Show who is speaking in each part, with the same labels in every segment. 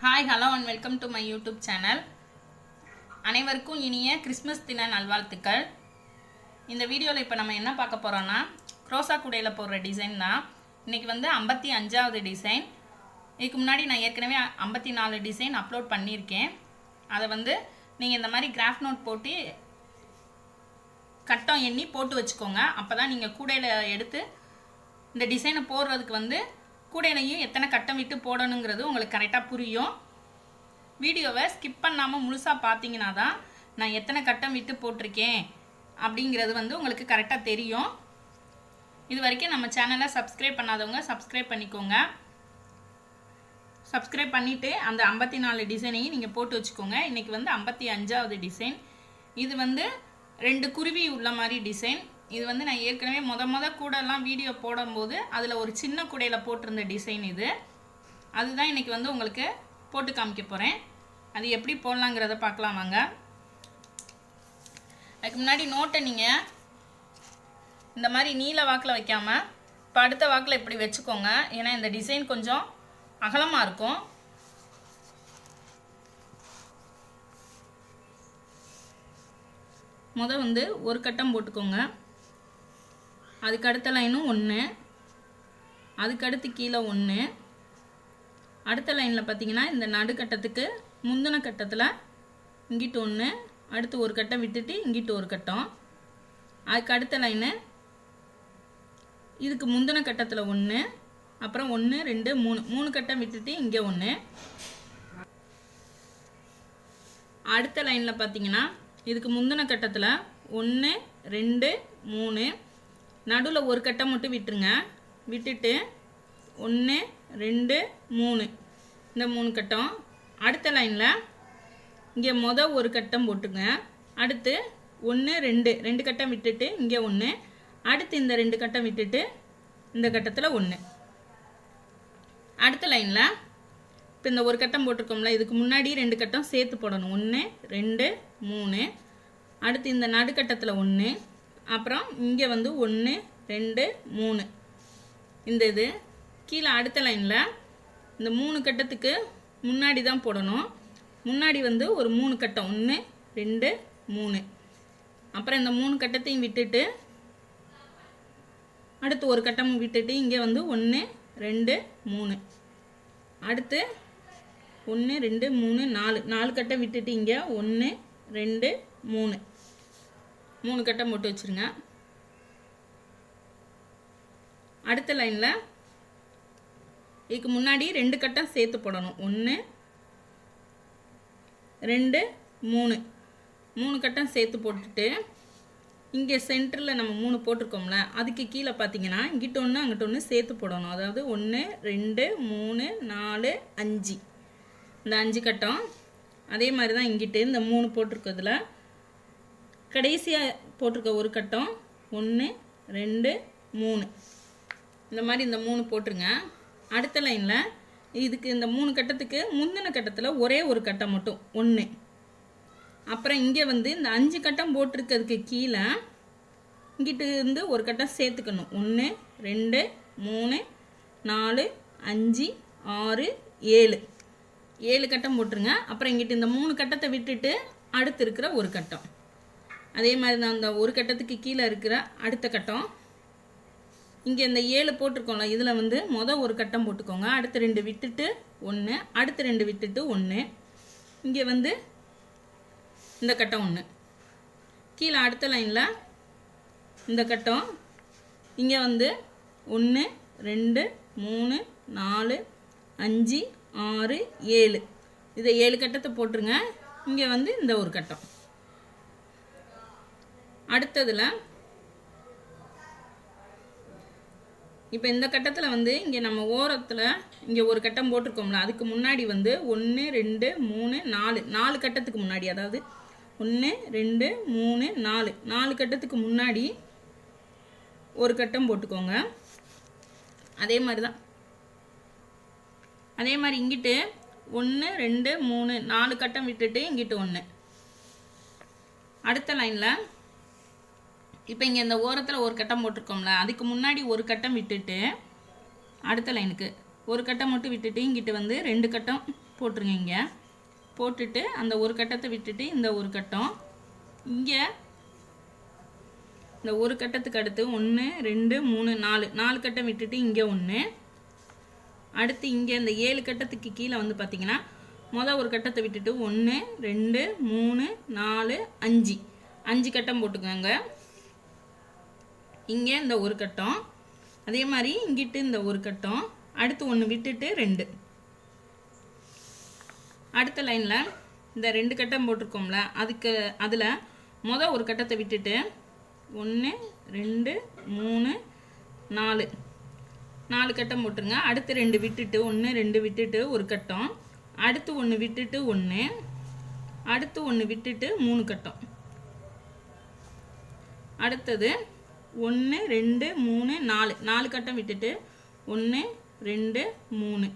Speaker 1: Hi hello and welcome to my YouTube channel. அனைவருக்கும் இனிய Christmas தின நல்வாழ்த்துக்கள். இந்த வீடியோவில் இப்போ நம்ம என்ன பார்க்க போகிறோன்னா, க்ரோசா கூடையில் போடுற டிசைன் தான். இன்றைக்கி வந்து 55வது டிசைன். இதுக்கு முன்னாடி நான் ஏற்கனவே 54 டிசைன் அப்லோட் பண்ணியிருக்கேன். அதை வந்து நீங்கள் இந்த மாதிரி கிராஃப் நோட் போட்டு கட்டம் எண்ணி போட்டு வச்சுக்கோங்க. அப்போ தான் நீங்கள் கூடையில் எடுத்து இந்த டிசைனை போடுறதுக்கு வந்து கூடையிலையும் எத்தனை கட்டம் விட்டு போடணுங்கிறது உங்களுக்கு கரெக்டாக புரியும். வீடியோவை ஸ்கிப் பண்ணாமல் முழுசாக பார்த்தீங்கன்னா தான் நான் எத்தனை கட்டம் விட்டு போட்டிருக்கேன் அப்படிங்கிறது வந்து உங்களுக்கு கரெக்டாக தெரியும். இது வரைக்கும் நம்ம சேனலை சப்ஸ்கிரைப் பண்ணாதவங்க சப்ஸ்கிரைப் பண்ணிக்கோங்க. சப்ஸ்கிரைப் பண்ணிவிட்டு அந்த 54 டிசைனையும் நீங்கள் போட்டு வச்சுக்கோங்க. இன்றைக்கி வந்து 55வது டிசைன். இது வந்து 2 குருவி உள்ள மாதிரி டிசைன். இது வந்து நான் ஏற்கனவே முத கூடலாம் வீடியோ போடும்போது அதில் ஒரு சின்ன கூடையில் போட்டிருந்த டிசைன் இது. அதுதான் இன்றைக்கி வந்து உங்களுக்கு போட்டு காமிக்க போகிறேன். அது எப்படி போடலாங்கிறத பார்க்கலாம் வாங்க. அதுக்கு முன்னாடி நோட்டை நீங்கள் இந்த மாதிரி நீல வாக்கில் வைக்காமல் இப்போ அடுத்த வாக்கில் இப்படி வச்சுக்கோங்க. ஏன்னா இந்த டிசைன் கொஞ்சம் அகலமாக இருக்கும். வந்து ஒரு கட்டம் போட்டுக்கோங்க. அதுக்கு அடுத்த லைனும் 1, அதுக்கடுத்து கீழே 1, அடுத்த லைனில் பார்த்தீங்கன்னா இந்த நடுக்கட்டத்துக்கு முந்தின கட்டத்தில் இங்கிட்டு 1, அடுத்து ஒரு கட்டம் விட்டுட்டு இங்கிட்டு ஒரு கட்டம், அதுக்கு அடுத்த லைனு இதுக்கு முந்தின கட்டத்தில் 1, அப்புறம் 1 2 3 கட்டம் விட்டுட்டு இங்கே 1, அடுத்த லைனில் பார்த்தீங்கன்னா இதுக்கு முந்தின கட்டத்தில் 1 2 3, நடுவில் ஒரு கட்டம் மட்டும் விட்டுருங்க. விட்டுட்டு 1 2 3 இந்த 3 கட்டம். அடுத்த லைனில் இங்கே ஒரு கட்டம் போட்டுங்க. அடுத்து 1 2 கட்டம் விட்டுட்டு இங்கே 1, அடுத்து இந்த 2 கட்டம் விட்டுட்டு இந்த கட்டத்தில் 1. அடுத்த லைனில் இப்போ இந்த ஒரு கட்டம் போட்டிருக்கோம்ல, இதுக்கு முன்னாடி 2 கட்டம் சேர்த்து போடணும். 1 2 3, அடுத்து இந்த நடுக்கட்டத்தில் 1, அப்புறம் இங்கே வந்து 1 2 3 இந்த இது கீழே அடுத்த லைனில் இந்த 3 கட்டத்துக்கு முன்னாடி தான் போடணும். முன்னாடி வந்து ஒரு 3 கட்டம் 1 2 3, அப்புறம் இந்த 3 கட்டத்தையும் விட்டுட்டு அடுத்து ஒரு கட்டம் விட்டுட்டு இங்கே வந்து 1 2 3, அடுத்து 1 2 3 4 கட்டம் விட்டுட்டு இங்கே 1 2 3 கட்டம் போட்டு வச்சுருங்க. அடுத்த லைனில் இதுக்கு முன்னாடி 2 கட்டம் சேர்த்து போடணும். 1 2 3 கட்டம் சேர்த்து போட்டுட்டு இங்கே சென்டரில் நம்ம 3 போட்டிருக்கோம்ல, அதுக்கு கீழே பார்த்தீங்கன்னா இங்கிட்ட 1 அங்கிட்ட 1 சேர்த்து போடணும். அதாவது 1 2 3 4 5 இந்த 5 கட்டம். அதே மாதிரி தான் இங்கிட்டு இந்த 3 போட்டிருக்கிறதுல கடைசியாக போட்டிருக்க ஒரு கட்டம் 1 2 3 இந்த மாதிரி இந்த 3 போட்டுருங்க. அடுத்த லைனில் இதுக்கு இந்த 3 கட்டத்துக்கு முந்தின கட்டத்தில் ஒரே ஒரு கட்டம் மட்டும் 1, அப்புறம் இங்கே வந்து இந்த 5 கட்டம் போட்டிருக்கிறதுக்கு கீழே இங்கிட்டு இருந்து ஒரு கட்டம் சேர்த்துக்கணும். 1 2 3 4 5 6 7 கட்டம் போட்டுருங்க. அப்புறம் இங்கிட்டு இந்த 3 கட்டத்தை விட்டுட்டு அடுத்து இருக்கிற ஒரு கட்டம். அதே மாதிரி தான் அந்த ஒரு கட்டத்துக்கு கீழே இருக்கிற அடுத்த கட்டம். இங்கே இந்த 7 போட்டிருக்கோம்ல, இதில் வந்து ஒரு கட்டம் போட்டுக்கோங்க. அடுத்து 2 விட்டுட்டு 1, அடுத்து 2 விட்டுட்டு 1, இங்கே வந்து இந்த கட்டம் 1, கீழே அடுத்த லைனில் இந்த கட்டம், இங்கே வந்து 1 2 3 4 5 6 7 இதை 7 கட்டத்தை போட்டுருங்க. இங்கே வந்து இந்த ஒரு கட்டம். அடுத்ததில் இப்போ இந்த கட்டத்தில் வந்து இங்கே நம்ம ஓரத்தில் இங்கே ஒரு கட்டம் போட்டிருக்கோம்ல, அதுக்கு முன்னாடி வந்து 1 2 3 4 கட்டத்துக்கு முன்னாடி, அதாவது 1 2 3 4 கட்டத்துக்கு முன்னாடி ஒரு கட்டம் போட்டுக்கோங்க. அதே மாதிரி தான் அதே மாதிரி இங்கிட்டு 1 2 3 4 கட்டம் விட்டுட்டு இங்கிட்டு 1. அடுத்த லைனில் இப்போ இங்கே இந்த ஓரத்தில் ஒரு கட்டம் போட்டிருக்கோம்ல, அதுக்கு முன்னாடி ஒரு கட்டம் விட்டுட்டு அடுத்த லைனுக்கு ஒரு கட்டம் மட்டும் விட்டுட்டு இங்கிட்டு வந்து 2 கட்டம் போட்டுருங்க. இங்கே போட்டுட்டு அந்த ஒரு கட்டத்தை விட்டுட்டு இந்த ஒரு கட்டம், இங்கே இந்த ஒரு கட்டத்துக்கு அடுத்து 1 2 3 4 கட்டம் விட்டுட்டு இங்கே 1, அடுத்து இங்கே இந்த 7 கட்டத்துக்கு கீழே வந்து பார்த்தீங்கன்னா ஒரு கட்டத்தை விட்டுட்டு 1 2 3 4 5 கட்டம் போட்டுக்கோங்க. இங்கே இந்த ஒரு கட்டம், அதே மாதிரி இங்கிட்டு இந்த ஒரு கட்டம், அடுத்து 1 விட்டுட்டு 2. அடுத்த லைனில் இந்த 2 கட்டம் போட்டிருக்கோம்ல, அதில் ஒரு கட்டத்தை விட்டுட்டு 1 2 3 4 கட்டம் போட்டுருங்க. அடுத்து 2 விட்டுட்டு 1 2 விட்டுட்டு ஒரு கட்டம், அடுத்து 1 விட்டுட்டு 1, அடுத்து 1 விட்டுட்டு 3 கட்டம், அடுத்தது 1 2 3 4 கட்டம் விட்டுட்டு 1 2 3.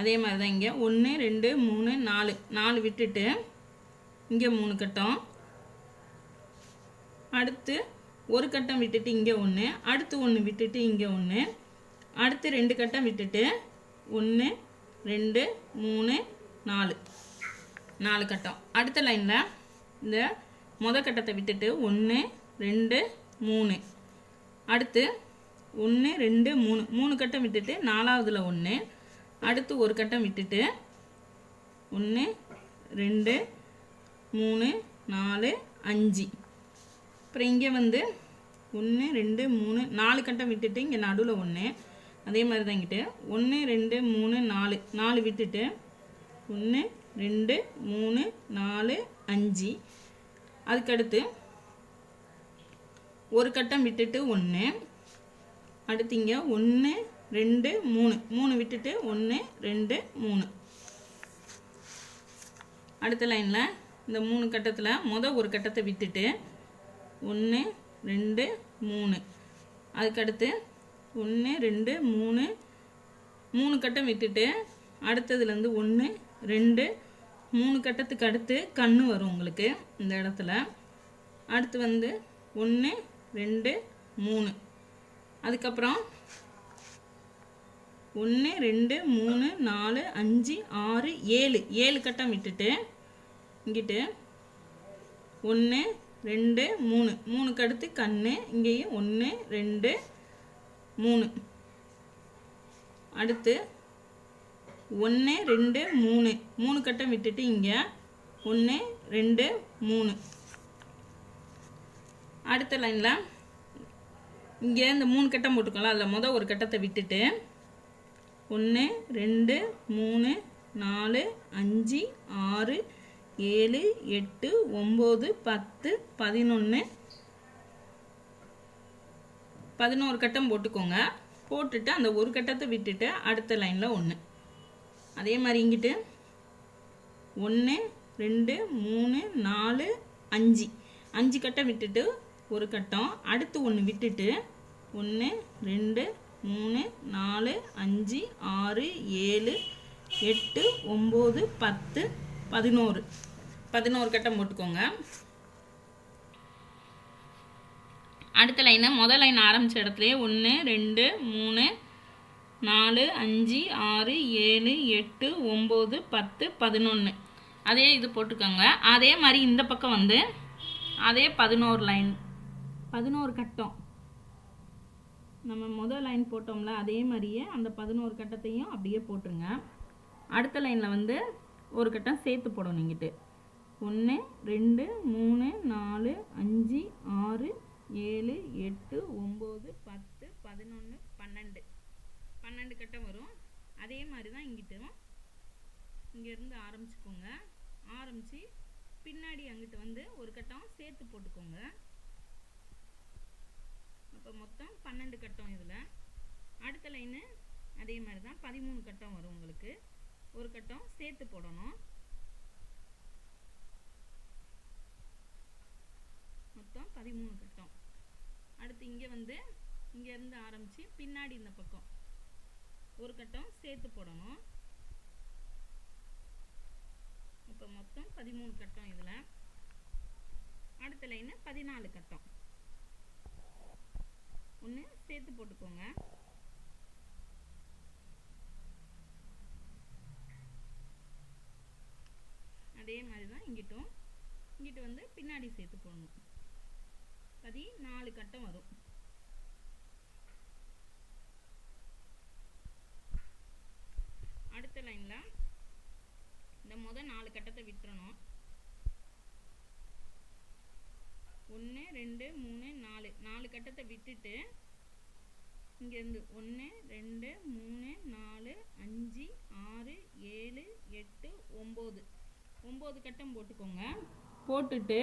Speaker 1: அதே மாதிரி தான் இங்கே 1 2 3 4 விட்டுட்டு இங்கே 3 கட்டம், அடுத்து ஒரு கட்டம் விட்டுட்டு இங்கே 1, அடுத்து 1 விட்டுட்டு இங்கே 1, அடுத்து 2 கட்டம் விட்டுட்டு 1 2 3 4 கட்டம். அடுத்த லைனில் இந்த கட்டத்தை விட்டுட்டு 1 2 3, அடுத்து 1 2 3 கட்டம் விட்டுட்டு 4வதுல 1, அடுத்து ஒரு கட்டம் விட்டுட்டு 1 2 3 4 5. அப்புறம் இங்கே வந்து 1 2 3 4 கட்டம் விட்டுட்டு இங்கே நடுவில் 1, அதே மாதிரி தான் இங்கிட்டு 1 2 3 4 விட்டுட்டு 1 2 3 4 5. அதுக்கடுத்து ஒரு கட்டம் விட்டுட்டு 1, அடுத்து இங்கே 1 2 3 விட்டுட்டு 1 2 3. அடுத்த லைனில் இந்த 3 கட்டத்தில் ஒரு கட்டத்தை விட்டுட்டு 1 2 3, அதுக்கடுத்து 1 2 3 கட்டம் விட்டுட்டு அடுத்ததுலேருந்து 1 2 3 கட்டத்துக்கு அடுத்து கண்ணு வரும் உங்களுக்கு இந்த இடத்துல. அடுத்து வந்து 1 2 3, அதுக்கப்புறம் 1 2 3 4 5 6 7 கட்டம் விட்டுட்டு இங்கிட்டு 1 2 3 அடுத்து கண்ணு, இங்கேயும் 1 2 3, அடுத்து 1 2 3 கட்டம் விட்டுட்டு இங்கே 1 2 3. அடுத்த லைனில் இங்கே இந்த 3 கட்டம் போட்டுக்கலாம், அதில் ஒரு கட்டத்தை விட்டுட்டு 1 2 3 4 5 6 7 8 9 10 11 கட்டம் போட்டுக்கோங்க. போட்டுட்டு அந்த ஒரு கட்டத்தை விட்டுட்டு அடுத்த லைனில் 1. அதே மாதிரி இங்கிட்டு 1 2 3 4 5 கட்டம் விட்டுட்டு ஒரு கட்டம், அடுத்து 1 விட்டுட்டு 1 2 3 4 5 6 7 8 9 10 11 கட்டம் போட்டுக்கோங்க. அடுத்த லைனை லைன் ஆரம்பித்த இடத்துலையே 1 2 3 4 5 6 7 8 9 10 11 அதே இது போட்டுக்கோங்க. அதே மாதிரி இந்த பக்கம் வந்து அதே 11 லைன் 11 கட்டம் நம்ம லைன் போட்டோம்ல, அதே மாதிரியே அந்த 11 கட்டத்தையும் அப்படியே போட்டுருங்க. அடுத்த லைனில் வந்து ஒரு கட்டம் சேர்த்து போடணும். இங்கிட்டு 1 2 3 4 5 6 7 8 9 10 11 12 கட்டம் வரும். அதே மாதிரி தான் இங்கிட்டும் இங்கேருந்து ஆரம்பிச்சுக்கோங்க. ஆரம்பித்து பின்னாடி அங்கிட்டு வந்து ஒரு கட்டம் சேர்த்து போட்டுக்கோங்க. அப்போ மொத்தம் 12 கட்டம். இதில் அடுத்த லைனு அதே மாதிரி தான் 13 கட்டம் வரும் உங்களுக்கு. ஒரு கட்டம் சேர்த்து போடணும். மொத்தம் 13 கட்டம். அடுத்து இங்கே வந்து இங்கேருந்து ஆரம்பித்து பின்னாடி இந்த பக்கம் ஒரு கட்டம் சேர்த்து போடணும். இப்போ மொத்தம் 13 கட்டம். இதில் அடுத்த லைனு 14 கட்டம். ஒன்று சேர்த்து போட்டுக்கோங்க. அதே மாதிரி தான் இங்கிட்டும். இங்கிட்டு வந்து பின்னாடி சேர்த்து போடணும். 14 கட்டம் வரும். அடுத்த லைனில் இந்த முதல் 4 கட்டத்தை விட்டுறணும். 1 2 3 4 4 கட்டத்தை விட்டுட்டு இங்கேருந்து 1 2 3 4 5 6 7 8 9 9 கட்டம் போட்டுக்கோங்க. போட்டுட்டு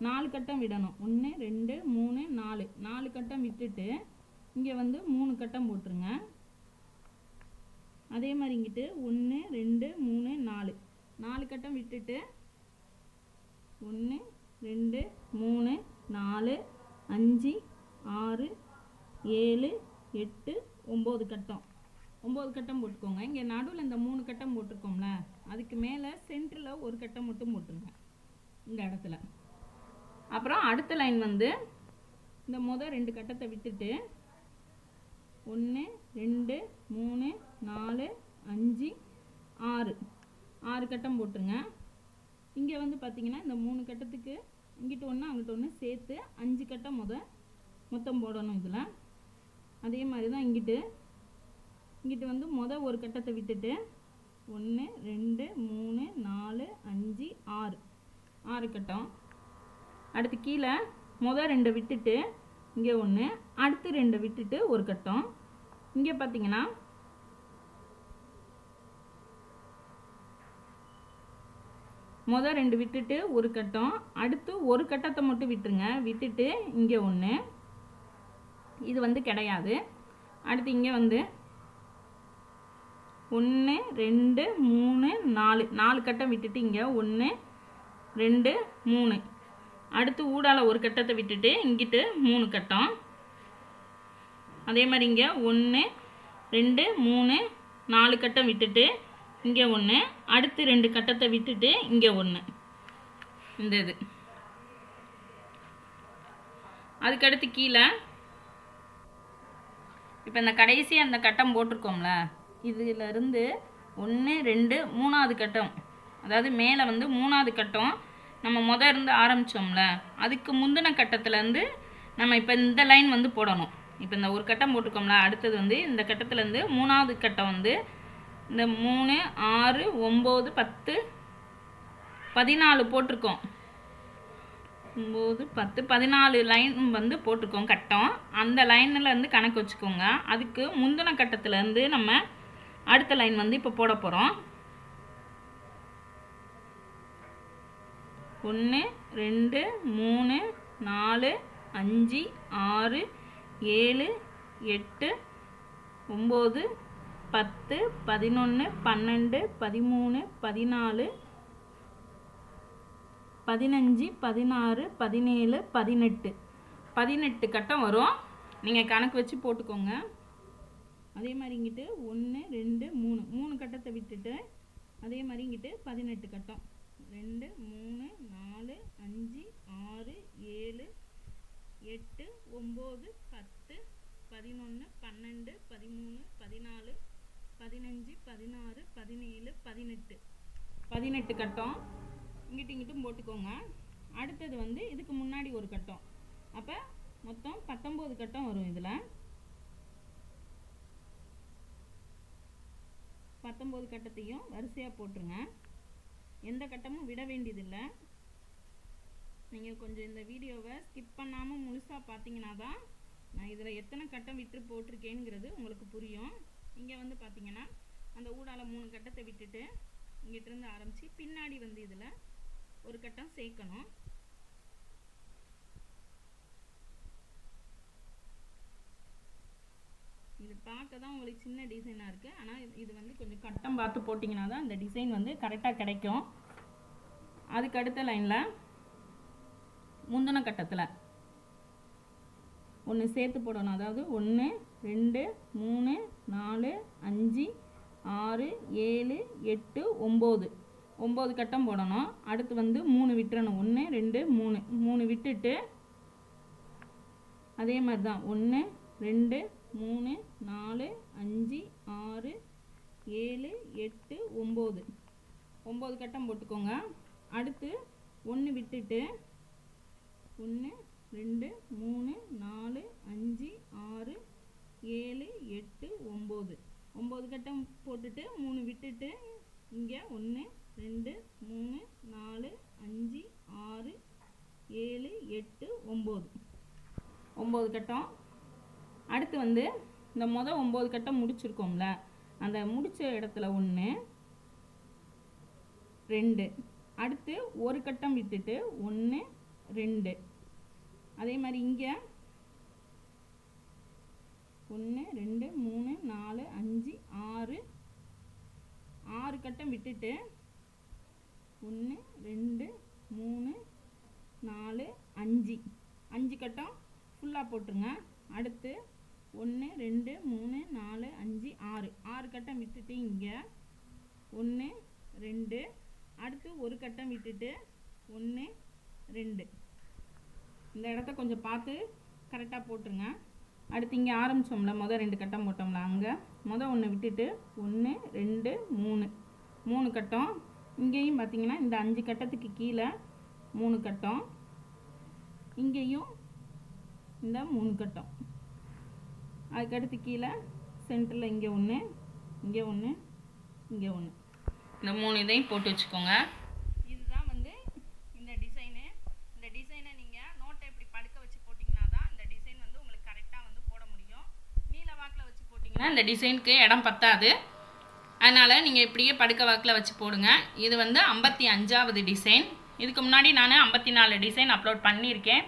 Speaker 1: 4 கட்டம் விடணும். 1 2 3 4 4 கட்டம் விட்டுட்டு இங்கே வந்து 3 கட்டம் போட்டுருங்க. அதே மாதிரி இங்கிட்டு 1 2 3 4 4 கட்டம் விட்டுட்டு 1 2 3 4 5 6 7 8 9 கட்டம் 9 கட்டம் போட்டுக்கோங்க. இங்கே நடுவில் இந்த 3 கட்டம் போட்டிருக்கோம்ல, அதுக்கு மேலே சென்டரில் ஒரு கட்டம் மட்டும் போட்டுருங்க இந்த இடத்துல. அப்புறம் அடுத்த லைன் வந்து இந்த முதல் 2 கட்டத்தை விட்டுட்டு 1 2 3 4 5 6 6 கட்டம் போட்டுருங்க. இங்கே வந்து பார்த்தீங்கன்னா இந்த 3 கட்டத்துக்கு இங்கிட்டு ஒன்று அங்கிட்ட ஒன்று சேர்த்து 5 கட்டம் மொத்தம் போடணும் இதில். அதே மாதிரி தான் இங்கிட்டு வந்து ஒரு கட்டத்தை விட்டுட்டு 1 2 3 4 5 6 6 கட்டம். அடுத்து கீழே முதல் 2 விட்டுட்டு இங்கே 1, அடுத்து 2 விட்டுட்டு ஒரு கட்டம். இங்கே பார்த்தீங்கன்னா முதல் 2 விட்டுட்டு ஒரு கட்டம், அடுத்து ஒரு கட்டத்தை மட்டும் விட்டுருங்க. விட்டுட்டு இங்கே 1, இது வந்து கிடையாது. அடுத்து இங்கே வந்து 1 2 3 4 4 கட்டம் விட்டுட்டு இங்கே 1 2 3, அடுத்து ஊடால ஒரு கட்டத்தை விட்டுட்டு இங்கிட்டு 3 கட்டம். அதே மாதிரி இங்கே 1 2 3 4 கட்டம் விட்டுட்டு இங்கே 1, அடுத்து 2 கட்டத்தை விட்டுட்டு இங்கே 1. இந்த இது அதுக்கடுத்து கீழே இப்போ இந்த கடைசி அந்த கட்டம் போட்டிருக்கோம்ல, இதிலிருந்து 1 2 3வது கட்டம், அதாவது மேலே வந்து 3வது கட்டம் நம்ம இருந்து ஆரம்பித்தோம்ல, அதுக்கு முந்தின கட்டத்துலேருந்து நம்ம இப்போ இந்த லைன் வந்து போடணும். இப்போ இந்த ஒரு கட்டம் போட்டிருக்கோம்ல, அடுத்தது வந்து இந்த கட்டத்துலேருந்து 3வது கட்டம் வந்து இந்த 3 6 9 10 14 போட்டிருக்கோம். 9 10 14 லைன் வந்து போட்டிருக்கோம் கட்டம். அந்த லைன்லேருந்து கணக்கு வச்சுக்கோங்க. அதுக்கு முந்தின கட்டத்துலேருந்து நம்ம அடுத்த லைன் வந்து இப்போ போட போகிறோம். 1 2 3 4 5 6 7 8 9 10 11 12 13 14 15 16 17 18 18 கட்டம் வரும். நீங்கள் கணக்கு வச்சு போட்டுக்கோங்க. அதே மாதிரி இங்கிட்டு 1 2 3 3 கட்டத்தை விட்டுட்டு அதே மாதிரி இங்கிட்டு 18 கட்டம் 2 3 4 5 6 7 8 9 10 11 12 13 14 15 16 17 18 18 கட்டம் இங்கிட்டும் போட்டுக்கோங்க. அடுத்தது வந்து இதுக்கு முன்னாடி ஒரு கட்டம், அப்போ மொத்தம் 19 கட்டம் வரும். இதில் 19 கட்டத்தையும் வரிசையாக போட்டுருங்க. எந்த கட்டமும் விட வேண்டியதில்லை. நீங்கள் கொஞ்சம் இந்த வீடியோவை ஸ்கிப் பண்ணாமல் முழுசாக பார்த்தீங்கன்னா தான் நான் இதில் எத்தனை கட்டம் விட்டு போட்டிருக்கேனுங்கிறது உங்களுக்கு புரியும். இங்கே வந்து பார்த்தீங்கன்னா அந்த ஊடால 3 கட்டத்தை விட்டுட்டு இங்கிட்டிருந்து ஆரம்பித்து பின்னாடி வந்து இதில் ஒரு கட்டம் சேர்க்கணும். இது பார்க்க தான் உங்களுக்கு சின்ன டிசைனாக இருக்குது, ஆனால் இது வந்து கொஞ்சம் கட்டம் பார்த்து போட்டிங்கன்னா தான் இந்த டிசைன் வந்து கரெக்டாக கிடைக்கும். அதுக்கு அடுத்த லைனில் முந்தின கட்டத்தில் ஒன்று சேர்த்து போடணும். அதாவது 1 2 3 4 5 6 7 8 9 9 கட்டம் போடணும். அடுத்து வந்து 3 விட்டுறணும். 1 2 3 3 விட்டுட்டு அதே மாதிரி தான் 1 2 3 4 5 6 7 8 9 9 கட்டம் போட்டுக்கோங்க. அடுத்து 1 விட்டுட்டு 1 2 3 4 5 6 7 8 9 9 கட்டம் போட்டுட்டு 3 விட்டுட்டு இங்கே 1 2 3 4 5 6 7 8 9 கட்டம். அடுத்து வந்து இந்த 9 கட்டம் முடிச்சிருக்கோம்ல, அந்த முடிச்ச இடத்துல 1 2, அடுத்து ஒரு கட்டம் விட்டுட்டு 1 2, அதே மாதிரி இங்கே 1 2 3 4 5 6 கட்டம் விட்டுட்டு 1 2 3 4 5 கட்டம் ஃபுல்லாக போட்டுருங்க. அடுத்து 1 2 3 4 5 6 கட்டம் விட்டுட்டு இங்கே 1 2, அடுத்து ஒரு கட்டம் விட்டுட்டு 1 2. இந்த இடத்த கொஞ்சம் பார்த்து கரெக்டாக போட்டுருங்க. அடுத்து இங்கே ஆரம்பித்தோம்ல, மொதல் 2 கட்டம் போட்டோம்ல, அங்கே மொதல் 1 விட்டுட்டு 1 2 3 கட்டம். இங்கேயும் பார்த்தீங்கன்னா இந்த 5 கட்டத்துக்கு கீழே 3 கட்டம், இங்கேயும் இந்த 3 கட்டம், அதுக்கடுத்து கீழே சென்டரில் இங்கே 1 இங்கே 1 இங்கே 1, இந்த 3 இதையும் போட்டு வச்சுக்கோங்க. இதுதான் வந்து இந்த டிசைனு. இந்த டிசைனை நீங்கள் நோட்டை இப்படி படுக்க வச்சு போட்டிங்கன்னா தான் இந்த டிசைன் வந்து உங்களுக்கு கரெக்டாக வந்து போட முடியும். நீல வாக்கில் வச்சு போட்டிங்கன்னா இந்த டிசைனுக்கு இடம் பத்தாது. அதனால் நீங்கள் இப்படியே படுக்க வாக்கில் வச்சு போடுங்க. இது வந்து 55வது டிசைன். இதுக்கு முன்னாடி நான் 54 டிசைன் அப்லோட் பண்ணியிருக்கேன்.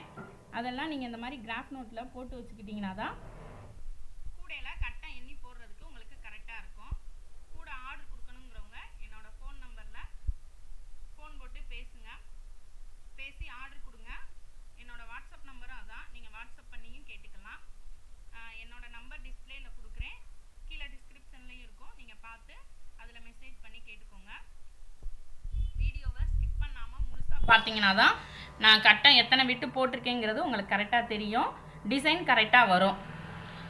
Speaker 1: அதெல்லாம் நீங்கள் இந்த மாதிரி கிராஃப் நோட்டில் போட்டு வச்சுக்கிட்டிங்கன்னா தான் கூடையில் கட்டம் எண்ணி போடுறதுக்கு உங்களுக்கு கரெக்டாக இருக்கும். கூட ஆர்டர் கொடுக்கணுங்கிறவங்க என்னோட ஃபோன் நம்பரில் ஃபோன் போட்டு பேசுங்க, பேசி ஆர்டர் கொடுங்க. என்னோட வாட்ஸ்அப் நம்பரும் அதான், நீங்கள் வாட்ஸ்அப் பண்ணியும் கேட்டுக்கலாம். என்னோட நம்பர் டிஸ்பிளேயில் கொடுக்குறேன், கீழே டிஸ்கிரிப்ஷன்லேயும் இருக்கும், நீங்கள் பார்த்து அதில் மெசேஜ் பண்ணி கேட்டுக்கோங்க. வீடியோவை ஸ்கிப் பண்ணாமல் முழுசாக பார்த்தீங்கன்னா தான் நான் கட்டம் எத்தனை விட்டு போட்டிருக்கேங்கிறது உங்களுக்கு கரெக்டாக தெரியும், டிசைன் கரெக்டாக வரும்.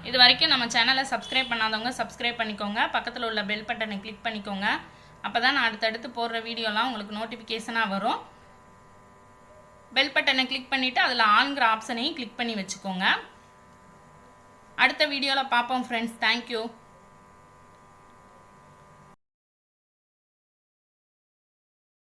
Speaker 1: இது வரைக்கும் நம்ம சேனலை சப்ஸ்கிரைப் பண்ணாதவங்க சப்ஸ்கிரைப் பண்ணிக்கோங்க, பக்கத்தில் உள்ள பெல் பட்டனை கிளிக் பண்ணிக்கோங்க. அப்போ தான் நான் அடுத்தடுத்து போடுற வீடியோலாம் உங்களுக்கு நோட்டிஃபிகேஷனாக வரும். பெல் பட்டனை கிளிக் பண்ணிவிட்டு அதில் ஆன்கிற ஆப்ஷனையும் கிளிக் பண்ணி வச்சுக்கோங்க. அடுத்த வீடியோவில் பார்ப்போம் ஃப்ரெண்ட்ஸ். தேங்க்யூ.